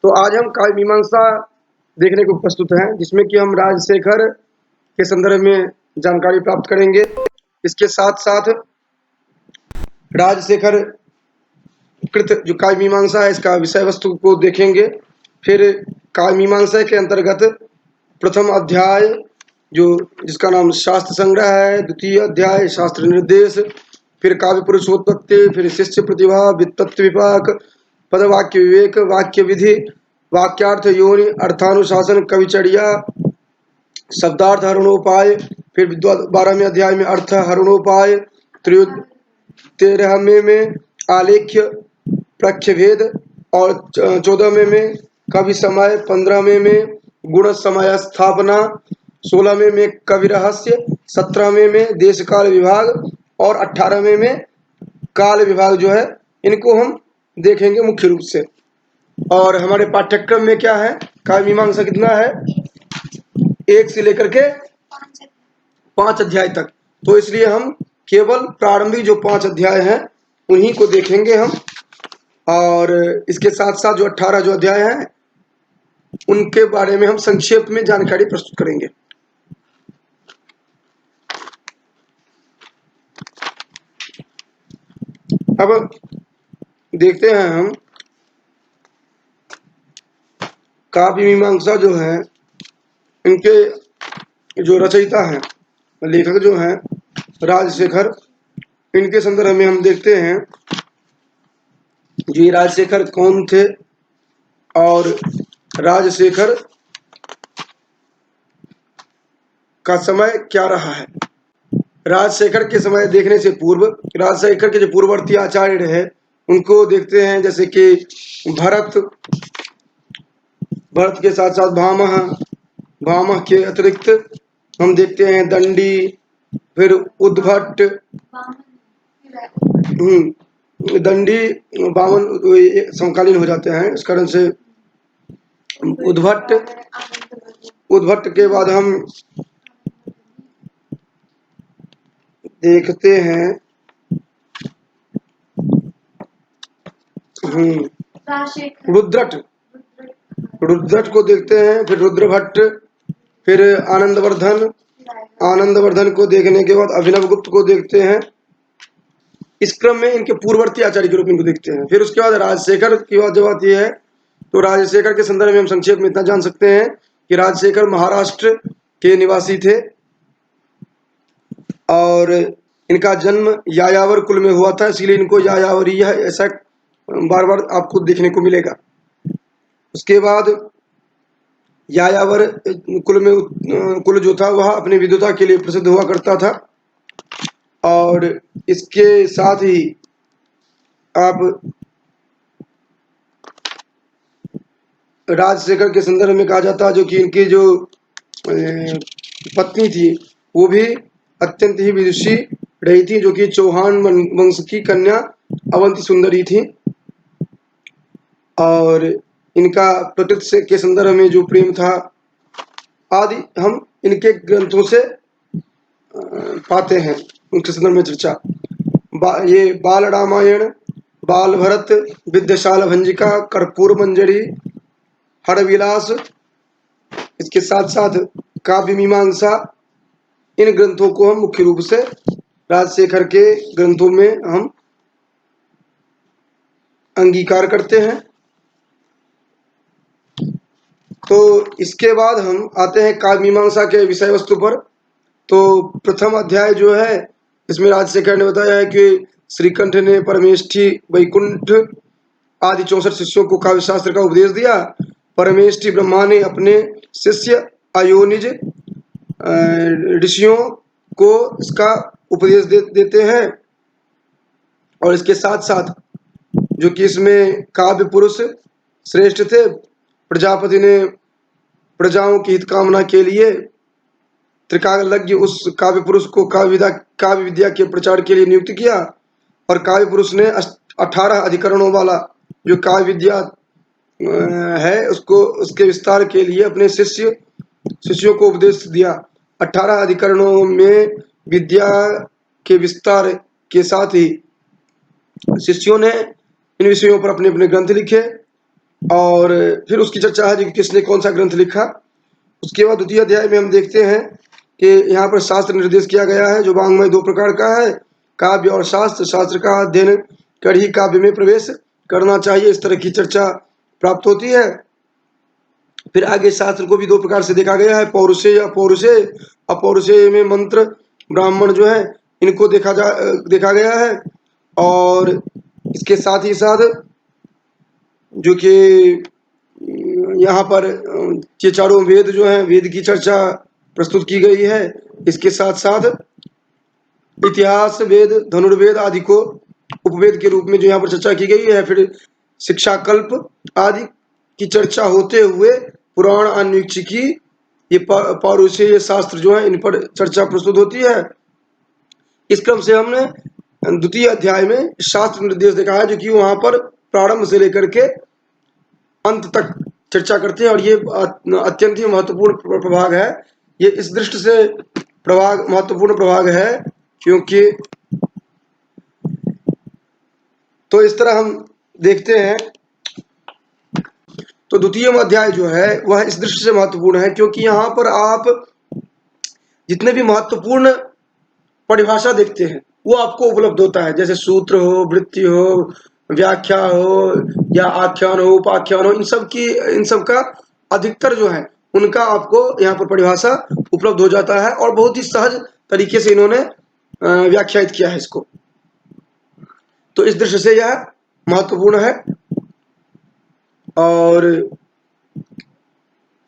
तो आज हम काव्य मीमांसा देखने को प्रस्तुत हैं, जिसमें कि हम राजशेखर के संदर्भ में जानकारी प्राप्त करेंगे। इसके साथ साथ राजशेखर कृत जो काव्य मीमांसा है, इसका विषय वस्तु को देखेंगे। फिर काव्य मीमांसा के अंतर्गत प्रथम अध्याय जो जिसका नाम शास्त्र संग्रह है, द्वितीय अध्याय शास्त्र निर्देश, फिर काव्य पुरुषोत्पत्ति, फिर शिष्य प्रतिभा, वित्तत्व विपाक, पदवाक्य विवेक, वाक्य विधि, वाक्यार्थ योनि, अर्थानुशासन, कविचर्या, शब्दार्थ हरणोपाय, फिर 12वें अध्याय में अर्थ हरणोपाय, 13वें में आलेख्य प्रख्यभेद और 14वें में कवि समय, 15वें में गुण समय स्थापना, 16वें में कवि रहस्य, 17वें में देश काल विभाग और 18वें में काल विभाग जो है, इनको हम देखेंगे मुख्य रूप से। और हमारे पाठ्यक्रम में क्या है, काव्य मीमांसा कितना है, 1 से लेकर के 5 अध्याय तक। तो इसलिए हम केवल प्रारंभिक जो 5 अध्याय हैं उन्हीं को देखेंगे हम, और इसके साथ साथ जो 18 जो अध्याय हैं उनके बारे में हम संक्षेप में जानकारी प्रस्तुत करेंगे। अब देखते हैं हम काव्य मीमांसा जो है, इनके जो रचयिता हैं, लेखक जो हैं राजशेखर, इनके संदर्भ में हम देखते हैं जी राजशेखर कौन थे और राजशेखर का समय क्या रहा है। राजशेखर के समय देखने से पूर्व राजशेखर के जो पूर्ववर्ती आचार्य रहे उनको देखते हैं, जैसे कि भरत के साथ साथ भामह के अतिरिक्त हम देखते हैं दंडी, फिर उद्भट, दंडी बामन समकालीन हो जाते हैं, इस कारण से उद्भट के बाद हम देखते हैं रुद्रट को देखते हैं, फिर रुद्रभट्ट, फिर आनंदवर्धन को देखने के बाद अभिनव गुप्त को देखते हैं। इस क्रम में इनके पूर्ववर्ती आचार्य के रूप में इनको देखते हैं। फिर उसके बाद राजशेखर की बात जो बात यह है, तो राजशेखर के संदर्भ में हम संक्षेप में इतना जान सकते हैं कि राजशेखर महाराष्ट्र के निवासी थे और इनका जन्म यायावर कुल में हुआ था, इसीलिए इनको यायावरीय ऐसा बार बार आपको देखने को मिलेगा। उसके बाद यायावर कुल जो था वह अपनी विद्वता के लिए प्रसिद्ध हुआ करता था, और इसके साथ ही आप राजशेखर के संदर्भ में कहा जाता है जो कि इनकी जो पत्नी थी वो भी अत्यंत ही विदुषी रही थी, जो कि चौहान वंश की कन्या अवंती सुंदरी थी। और इनका प्रकृति से के संदर्भ में जो प्रेम था आदि हम इनके ग्रंथों से पाते हैं, उनके संदर्भ में चर्चा। ये बाल रामायण, बाल भरत, विद्याशाल भंजिका, कर्पूर मंजरी, हरविलास, इसके साथ साथ काव्य मीमांसा, इन ग्रंथों को हम मुख्य रूप से राजशेखर के ग्रंथों में हम अंगीकार करते हैं। तो इसके बाद हम आते हैं काव्य मीमांसा के विषय वस्तु पर। तो प्रथम अध्याय जो है, इसमें राजशेखर ने बताया है कि श्रीकंठ ने परमेष्ठी, वैकुंठ आदि 64 शिष्यों को काव्य शास्त्र का उपदेश दिया। परमेष्ठी ब्रह्मा ने अपने शिष्य अयोनिज ऋषियों को इसका उपदेश देते हैं, और इसके साथ साथ जो कि इसमें काव्य पुरुष श्रेष्ठ थे, प्रजापति ने प्रजाओं की हित कामना के लिए त्रिकालज्ञ उस काव्य पुरुष को काव्य विद्या के प्रचार के लिए नियुक्त किया, और काव्य पुरुष ने 18 अधिकरणों वाला जो काव्य विद्या है उसको उसके विस्तार के लिए अपने शिष्यों को उपदेश दिया। 18 अधिकरणों में विद्या के विस्तार के साथ ही शिष्यों ने इन विषयों पर अपने अपने ग्रंथ लिखे, और फिर उसकी चर्चा है कि किसने कौन सा ग्रंथ लिखा। उसके बाद द्वितीय अध्याय में हम देखते हैं कि यहाँ पर शास्त्र निर्देश किया गया है, जो वाङ्मय दो प्रकार का है, काव्य और शास्त्र। शास्त्र का अध्ययन कर ही काव्य में प्रवेश करना चाहिए, इस तरह की चर्चा प्राप्त होती है। फिर आगे शास्त्र को भी दो प्रकार से देखा गया है, पौरुषेय या पौरुषेय। अपौरुषेय में मंत्र ब्राह्मण जो है इनको देखा गया है। और इसके साथ ही साथ जो कि यहाँ पर ये चारों वेद जो हैं, वेद की चर्चा प्रस्तुत की गई है। इसके साथ साथ इतिहास वेद, धनुर्वेद आदि को उपवेद के रूप में जो यहाँ पर चर्चा की गई है। फिर शिक्षा कल्प आदि की चर्चा होते हुए पुराण अन्वीक्षिकी, ये पौरुषेय शास्त्र जो है इन पर चर्चा प्रस्तुत होती है। इस क्रम से हमने द्वितीय अध्याय में शास्त्र निर्देश देखा है, जो कि वहां पर प्रारंभ से लेकर के अंत तक चर्चा करते हैं। और ये अत्यंत ही महत्वपूर्ण प्रभाग है। ये इस दृष्टि से महत्वपूर्ण प्रभाग है क्योंकि तो इस तरह हम देखते हैं तो द्वितीय अध्याय जो है वह इस दृष्टि से महत्वपूर्ण है क्योंकि यहाँ पर आप जितने भी महत्वपूर्ण परिभाषा देखते हैं वो आपको उपलब्ध होता है, जैसे सूत्र हो, वृत्ति हो, व्याख्या हो या आख्यान हो, उपाख्यान हो, इन सब का अधिकतर जो है उनका आपको यहाँ पर परिभाषा उपलब्ध हो जाता है और बहुत ही सहज तरीके से इन्होंने व्याख्यायित किया है इसको। तो इस दृष्टि से यह महत्वपूर्ण है। और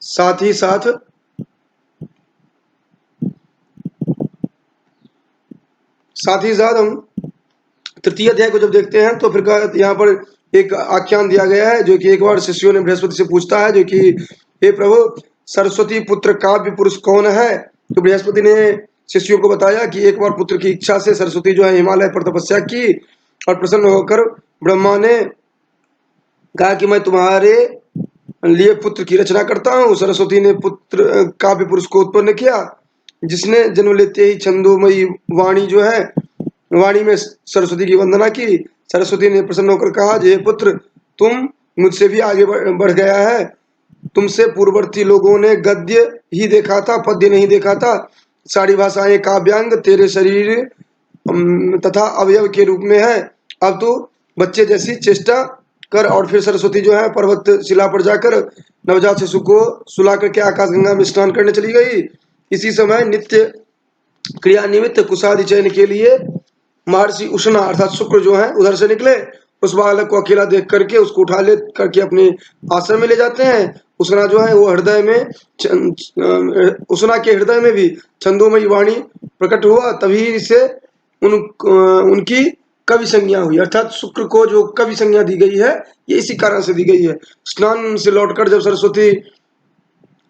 साथ ही साथ हम तृतीय अध्याय को जब देखते हैं तो फिर यहाँ पर एक आख्यान दिया गया है, जो कि एक बार शिष्यों ने बृहस्पति से पूछता है, जो कि हे प्रभु, सरस्वती पुत्र काव्य पुरुष कौन है। तो बृहस्पति ने शिष्यों को बताया कि एक बार पुत्र की इच्छा से सरस्वती जो है हिमालय पर तपस्या की और प्रसन्न होकर ब्रह्मा ने कहा कि मैं तुम्हारे लिए पुत्र की रचना करता हूँ। सरस्वती ने पुत्र काव्य पुरुष को उत्पन्न किया, जिसने जन्म लेते ही छंदोमयी वाणी जो है वाणी में सरस्वती की वंदना की। सरस्वती ने प्रसन्न होकर कहा, हे पुत्र, तुम मुझसे भी आगे बढ़ गया है। तुमसे पूर्ववर्ती लोगों ने गद्य ही देखा था, पद्य नहीं देखा था। सारी भाषाएं काव्यांग तेरे शरीर तथा अवयव के रूप में है। अब तो बच्चे जैसी चेष्टा कर। और फिर सरस्वती जो है पर्वत शिला पर जाकर नवजात शिशु को सुला करके आकाश गंगा में स्नान करने चली गई। इसी समय नित्य क्रिया निमित्त कुशादि चयन के लिए महर्षि उष्णा अर्थात शुक्र जो है उधर से निकले। उस बालक को अकेला देख करके उसको उठा ले करके अपने आश्रम में ले जाते हैं। उष्णा जो है वो उष्णा के हृदय में भी छंदोमयी वाणी प्रकट हुआ। तभी से उनकी कवि संज्ञा हुई, अर्थात शुक्र को जो कवि संज्ञा दी गई है ये इसी कारण से दी गई है। स्नान से लौटकर जब सरस्वती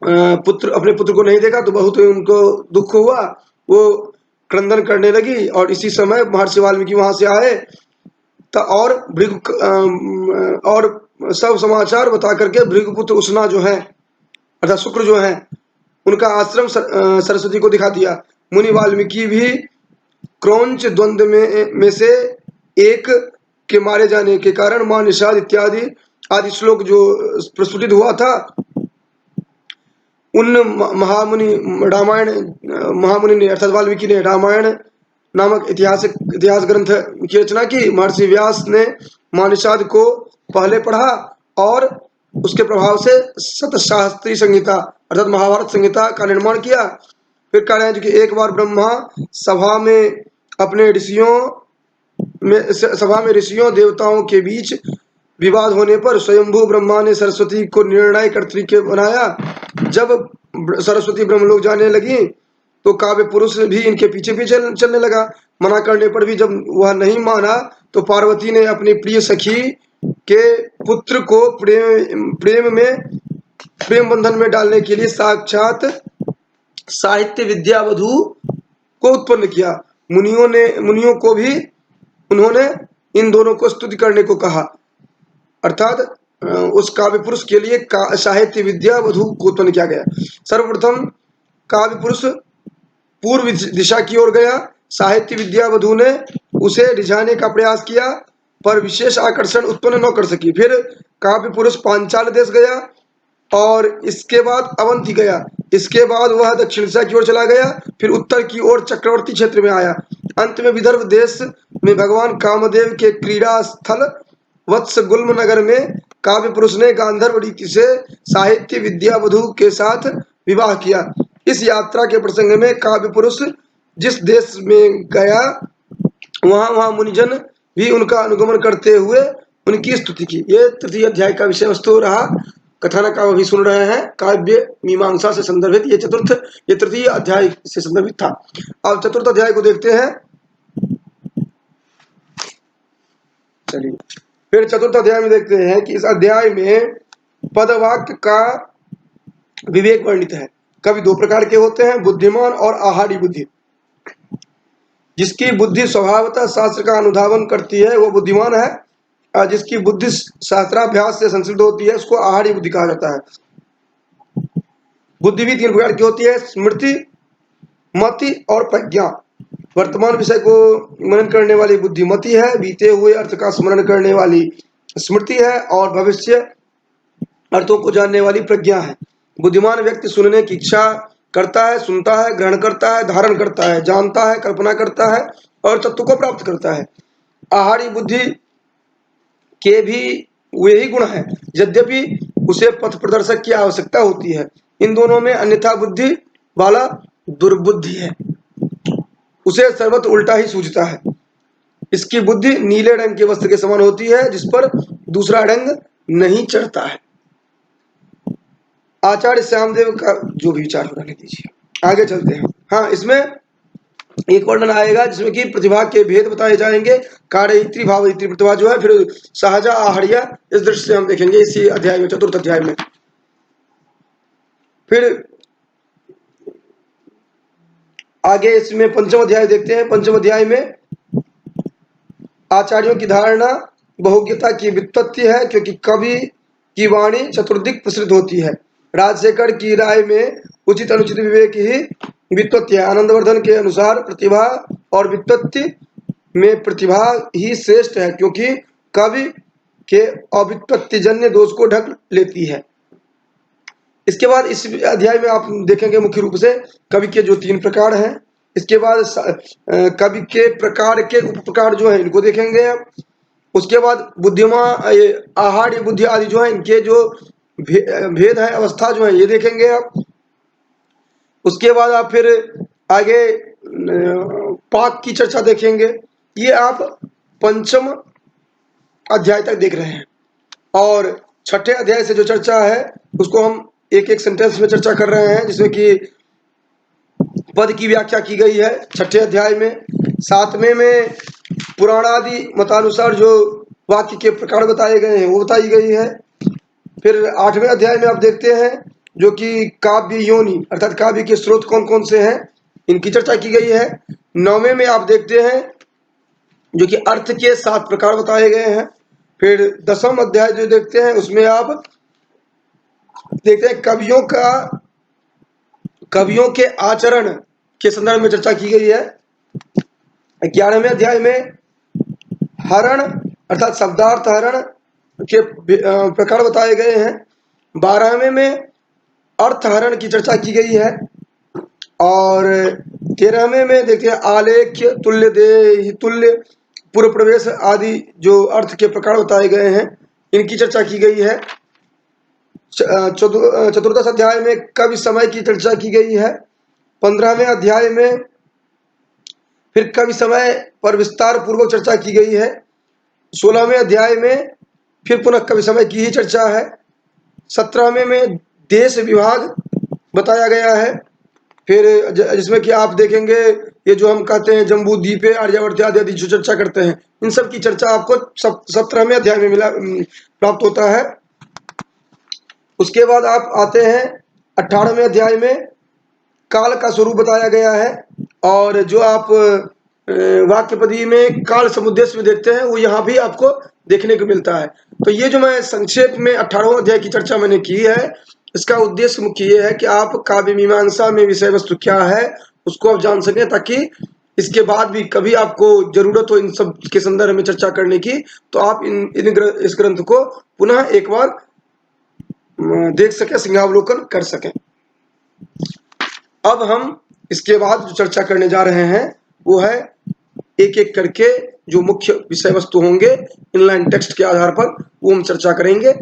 अपने पुत्र को नहीं देखा तो बहुत उनको दुख हुआ। वो क्रंदन करने लगी और इसी समय महर्षि वाल्मीकि वहां से आए और सब समाचार बता करके भृगुपुत्र उष्णा जो है अर्थात शुक्र जो है उनका आश्रम सरस्वती को दिखा दिया। मुनि वाल्मीकि भी क्रौंच द्वंद्व में से एक के मारे जाने के कारण मां निषाद इत्यादि आदि श्लोक जो प्रस्तुत हुआ था, उन महामुनि ने अर्थात वाल्मीकि ने रामायण नामक इतिहास ग्रंथ की रचना की। महर्षि व्यास ने मानिषाद को पहले पढ़ा और उसके प्रभाव से सतशास्त्री संहिता अर्थात महाभारत संहिता का निर्माण किया। फिर कह रहे हैं कि एक बार ब्रह्मा सभा में ऋषियों देवताओं के बीच विवाद होने पर स्वयंभू ब्रह्मा ने सरस्वती को निर्णय कर्त्री बनाया। जब सरस्वती ब्रह्मलोक जाने लगी तो काव्य पुरुष भी इनके पीछे पीछे चलने लगा। मना करने पर भी जब वह नहीं माना तो पार्वती ने अपनी प्रिय सखी के पुत्र को प्रेम बंधन में डालने के लिए साक्षात साहित्य विद्यावधू को उत्पन्न किया। मुनियों को भी उन्होंने इन दोनों को स्तुति करने को कहा, अर्थात उस काव्य पुरुष के लिए साहित्य विद्या वधु को उत्पन्न किया गया। सर्वप्रथम काव्य पुरुष पूर्व दिशा की ओर गया। साहित्य विद्या वधु ने उसे रिझाने का प्रयास किया पर विशेष आकर्षण उत्पन्न न कर सकी। फिर काव्य पुरुष पांचाल देश गया और इसके बाद अवंती गया। इसके बाद वह दक्षिण दिशा की ओर चला गया, फिर उत्तर की ओर चक्रवर्ती क्षेत्र में आया। अंत में विदर्भ देश में भगवान कामदेव के क्रीड़ा स्थल वत्स गुल्म नगर में काव्य पुरुष ने गांधर्व रीति से साहित्य विद्या वधु के साथ विवाह किया। इस यात्रा के प्रसंग में काव्य पुरुष जिस देश में गया वहां मुनिजन भी उनका अनुगमन करते हुए उनकी स्तुति की। ये तृतीय अध्याय का विषय वस्तु रहा। कथानक आप अभी सुन रहे हैं, काव्य मीमांसा से संदर्भित ये तृतीय अध्याय से संदर्भित था। अब चतुर्थ अध्याय को देखते हैं। चलिए फिर चतुर्थ अध्याय में देखते हैं कि इस अध्याय में पदवाक्य का विवेक वर्णित है। कवि दो प्रकार के होते हैं, बुद्धिमान और आहारी बुद्धि। जिसकी बुद्धि स्वभावतः शास्त्र का अनुधावन करती है वो बुद्धिमान है, और जिसकी बुद्धि शास्त्राभ्यास से संसिद्ध होती है उसको आहारी बुद्धि कहा जाता है। बुद्धि भी तीन प्रकार की होती है, स्मृति, मति और प्रज्ञा। वर्तमान विषय को मनन करने वाली बुद्धि मति है, बीते हुए अर्थ का स्मरण करने वाली स्मृति है और भविष्य अर्थों को जानने वाली प्रज्ञा है। बुद्धिमान व्यक्ति सुनने की इच्छा करता है, सुनता है, ग्रहण करता है, धारण करता है, जानता है, कल्पना करता है और तत्व को प्राप्त करता है। आहारी बुद्धि के भी वही गुण है, यद्यपि उसे पथ प्रदर्शक की आवश्यकता होती है। इन दोनों में अन्यथा बुद्धि वाला दुर्बुद्धि है, उसे सर्वत्र उल्टा ही सूझता है। इसकी बुद्धि नीले रंग के वस्त्र के समान होती है जिस पर दूसरा रंग नहीं चढ़ता है। आचार्य श्यामदेव का जो भी विचार रहने दीजिए, आगे चलते हैं। हाँ, इसमें एक वर्णन आएगा जिसमें कि प्रतिभा के भेद बताए जाएंगे। कार्ययित्री, भावयित्री प्रतिभा जो है, फिर सहजा, आहरिया, इस दृष्टि से हम देखेंगे इसी अध्याय में, चतुर्थ अध्याय में। फिर आगे इसमें पंचम अध्याय देखते हैं। पंचम अध्याय में आचार्यों की धारणा बहुज्ञता की व्युत्पत्ति है, क्योंकि कवि की वाणी चतुर्दिक प्रसृत होती है। राजशेखर की राय में उचित अनुचित विवेक ही व्युत्पत्ति है। आनंदवर्धन के अनुसार प्रतिभा और व्युत्पत्ति में प्रतिभा ही श्रेष्ठ है, क्योंकि कवि के अव्युत्पत्तिजन्य दोष को ढक लेती है। इसके बाद इस अध्याय में आप देखेंगे मुख्य रूप से कवि के जो तीन प्रकार हैं। इसके बाद कवि के प्रकार के उप प्रकार जो है इनको देखेंगे। उसके बाद बुद्धिमान, आहार्य बुद्धि आदि जो है इनके जो भेद है, अवस्था जो है ये देखेंगे आप। उसके बाद आप फिर आगे पाक की चर्चा देखेंगे। ये आप पंचम अध्याय तक देख रहे हैं, और छठे अध्याय से जो चर्चा है उसको हम एक एक सेंटेंस में चर्चा कर रहे हैं, जिसमें कि पद की व्याख्या की गई है छठे अध्याय में। सातवें में पुराणादि मतानुसार जो वाक्य के प्रकार बताए गए हैं वो बताई गई है। फिर आठवें अध्याय में आप देखते हैं जो कि काव्य योनि अर्थात काव्य के स्रोत कौन कौन से हैं इनकी चर्चा की गई है। नौवें में आप देखते हैं जो कि अर्थ के 7 प्रकार बताए गए हैं। फिर 10वां अध्याय जो देखते हैं उसमें आप देखते हैं कवियों के आचरण के संदर्भ में चर्चा की गई है। 11वें अध्याय में हरण अर्थात शब्दार्थ हरण के प्रकार बताए गए हैं। 12वें में अर्थ हरण की चर्चा की गई है, और 13वें में देखते हैं आलेख्य, तुल्य देहि, तुल्य, पूर्व प्रवेश आदि जो अर्थ के प्रकार बताए गए हैं इनकी चर्चा की गई है। चतुर्दश अध्याय में कवि समय की चर्चा की गई है। 15वें अध्याय में फिर कवि समय पर विस्तार पूर्वक चर्चा की गई है। 16वें अध्याय में फिर पुनः कवि समय की ही चर्चा है। 17वें में देश विभाग बताया गया है। फिर जिसमें कि आप देखेंगे ये जो हम कहते हैं जम्बू द्वीपे, आर्यावर्त आदि जो चर्चा करते हैं इन सब की चर्चा आपको 17वें अध्याय में प्राप्त होता है। उसके बाद आप आते हैं 18वें अध्याय में काल का स्वरूप बताया गया है, और जो आप वाक्यपदी में काल समुद्देश्य में देखते हैं वो यहाँ भी आपको देखने को मिलता है। तो ये जो मैं संक्षेप में 18वें अध्याय की चर्चा मैंने की है, इसका उद्देश्य मुख्य ये है कि आप काव्य मीमांसा में विषय वस्तु क्या है उसको आप जान सकें, ताकि इसके बाद भी कभी आपको जरूरत हो इन सब के संदर्भ में चर्चा करने की, तो आप इस ग्रंथ को पुनः एक बार देख सकें, सिंहावलोकन कर सकें। अब हम इसके बाद जो चर्चा करने जा रहे हैं वो है एक एक करके जो मुख्य विषय वस्तु होंगे इनलाइन टेक्स्ट के आधार पर, वो हम चर्चा करेंगे।